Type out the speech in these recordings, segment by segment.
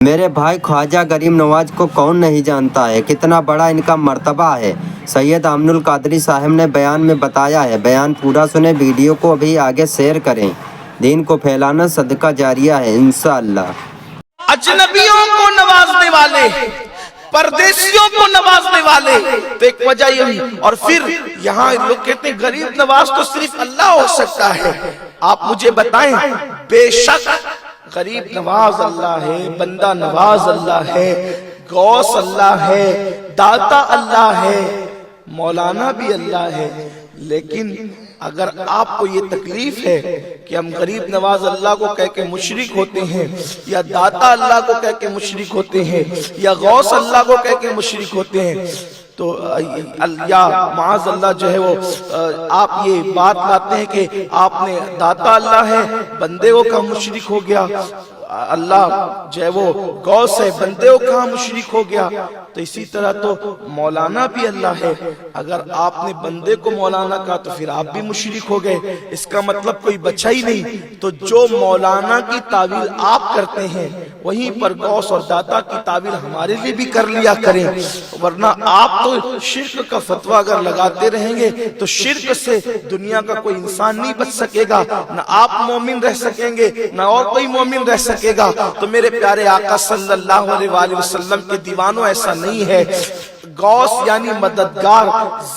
میرے بھائی خواجہ غریب نواز کو کون نہیں جانتا ہے، کتنا بڑا ان کا مرتبہ ہے۔ سید امین القادری صاحب نے بیان میں بتایا ہے، بیان پورا سنیں، ویڈیو کو ابھی آگے شیئر کریں۔ دین کو پھیلانا صدقہ جاریہ ہے انشاءاللہ۔ اجنبیوں کو نوازنے والے، پردیسیوں کو نوازنے والے، تو ایک وجہ یہی، اور پھر یہاں لوگ کہتے ہیں غریب نواز تو صرف اللہ ہو سکتا ہے۔ آپ مجھے بتائیں، بے شک غریب نواز اللہ ہے، بندہ نواز اللہ ہے، غوث اللہ ہے، داتا اللہ ہے، مولانا بھی اللہ ہے، لیکن اگر آپ کو یہ تکلیف ہے کہ ہم غریب نواز اللہ کو کہہ کے مشرک ہوتے ہیں، یا داتا اللہ کو کہہ کے مشرک ہوتے ہیں، یا غوث اللہ کو کہہ کے مشرک ہوتے ہیں، تو یا معاذ اللہ جو ہے وہ آپ یہ بات لاتے ہیں کہ آپ نے داتا اللہ ہے، بندے کو کہاں مشرک ہو گیا، اللہ جو ہے وہ غوث ہے، بندے کو کہاں مشرک ہو گیا، تو اسی طرح تو مولانا بھی اللہ ہے۔ اگر آپ نے بندے کو مولانا کہا تو پھر آپ بھی مشرک ہو گئے، اس کا مطلب کوئی بچہ ہی نہیں۔ تو جو مولانا کی تعویل آپ کرتے ہیں، وہیں پر غوث اور داتا کی تعویل ہمارے لیے بھی کر لیا کریں، ورنہ آپ تو شرک کا فتویٰ اگر لگاتے رہیں گے تو شرک سے دنیا کا کوئی انسان نہیں بچ سکے گا، نہ آپ مومن رہ سکیں گے، نہ اور کوئی مومن رہ سکے گا۔ تو میرے پیارے آقا صلی اللہ علیہ وآلہ وسلم کے دیوانوں، ایسا نہیں ہے۔ غوث یعنی مددگار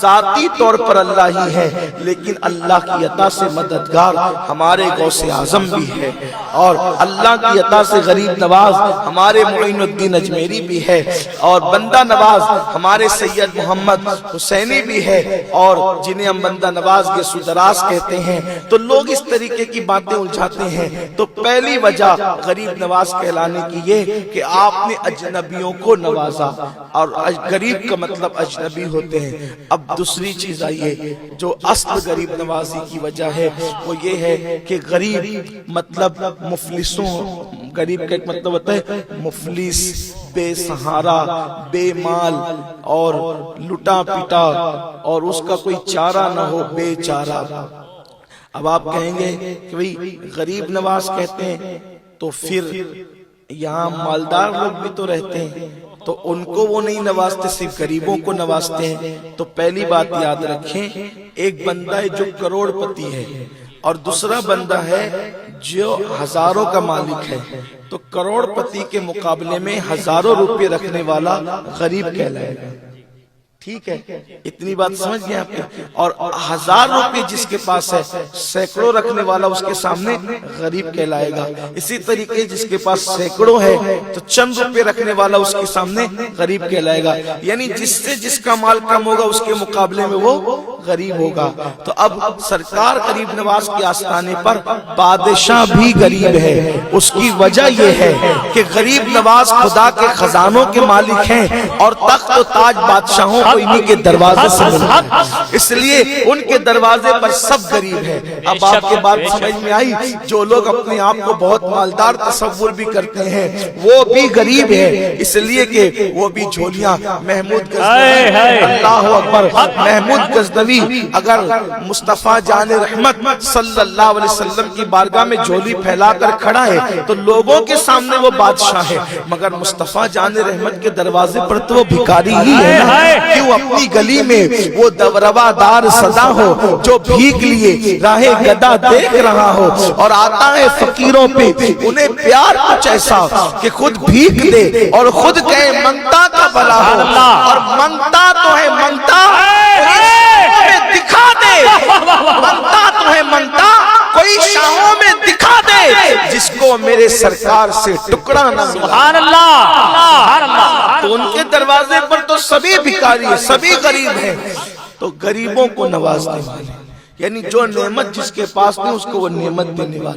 ذاتی طور پر اللہ ہی ہے، لیکن اللہ کی عطا سے مددگار ہمارے غوث اعظم بھی ہے، اور اللہ کی عطا سے غریب نواز ہمارے معین الدین اجمیری بھی ہے، اور بندہ نواز ہمارے سید محمد حسینی بھی ہے، اور جنہیں ہم بندہ نواز کے سودراز کہتے ہیں۔ تو لوگ اس طریقے کی باتیں الجھاتے ہیں۔ تو پہلی وجہ غریب نواز کہلانے کی یہ کہ آپ نے اجنبیوں کو نوازا، اور غریب کا مطلب اجنبی ہوتے ہیں۔ اب دوسری چیز آئیے، جو اصل غریب نوازی کی وجہ ہے وہ یہ ہے کہ غریب مطلب مفلسوں، غریب کا ایک مطلب ہوتا ہے مفلس، بے سہارا، بے مال اور لٹا پٹا، اور اس کا کوئی چارہ نہ ہو، بے چارہ۔ اب آپ کہیں گے کہ بھئی غریب نواز کہتے ہیں تو پھر یہاں مالدار لوگ بھی تو رہتے ہیں، تو ان کو وہ نہیں نوازتے، صرف غریبوں کو نوازتے ہیں۔ تو پہلی بات یاد رکھیں، ایک بندہ ہے جو کروڑ پتی ہے، اور دوسرا بندہ ہے جو ہزاروں کا مالک ہے، تو کروڑ پتی کے مقابلے میں ہزاروں روپے رکھنے والا غریب کہلائے گا۔ ٹھیک ہے، اتنی بات سمجھ گئے آپ نے؟ اور ہزار روپے جس کے پاس ہے، سینکڑوں رکھنے والا اس کے سامنے غریب کہلائے گا۔ اسی طریقے جس کے پاس سینکڑوں ہے تو چند روپے رکھنے والا اس کے سامنے غریب کہلائے گا، یعنی جس سے جس کا مال کم ہوگا اس کے مقابلے میں وہ غریب ہوگا۔ تو اب سرکار غریب نواز کے آستانے پر بادشاہ بھی غریب ہے۔ اس کی وجہ یہ ہے کہ غریب نواز خدا کے خزانوں کے مالک ہیں، اور تخت و تاج بادشاہوں کو انہی کے دروازے سے ملتا ہے، اس لیے ان کے دروازے پر سب غریب ہے۔ اب آپ کے بات سمجھ میں آئی؟ جو لوگ اپنے آپ کو بہت مالدار تصور بھی کرتے ہیں وہ بھی غریب ہے، اس لیے کہ وہ بھی جھولیاں۔ محمود غزنوی، اللہ اکبر، محمود غزنوی اگر مصطفیٰ جان رحمت صلی اللہ علیہ وسلم کی بارگاہ میں جھولی پھیلا کر کھڑا ہے تو لوگوں کے سامنے وہ بادشاہ ہے، مگر مصطفیٰ جان رحمت کے دروازے پر تو وہ بھکاری ہی ہے نا۔ کیوں اپنی گلی میں وہ روادار صدا ہو جو بھیک لیے راہ گدا دیکھ رہا ہو، اور آتا ہے فقیروں پہ انہیں پیار کچھ ایسا کہ خود بھیک دے اور خود کہے منگتا کا بھلا ہو، اور منگتا تو ہے منگتا دکھا دے، منگتا تو ہے منگتا کوئی شاہوں میں دکھا دے، جس کو میرے سرکار سے ٹکڑا نہ ملا۔ سبحان اللہ۔ تو ان کے دروازے پر تو سبھی بھکاری ہیں، سبھی غریب ہیں، تو غریبوں کو نوازنے والے، یعنی جو نعمت جس کے پاس نہیں اس کو وہ نعمت دینے والے۔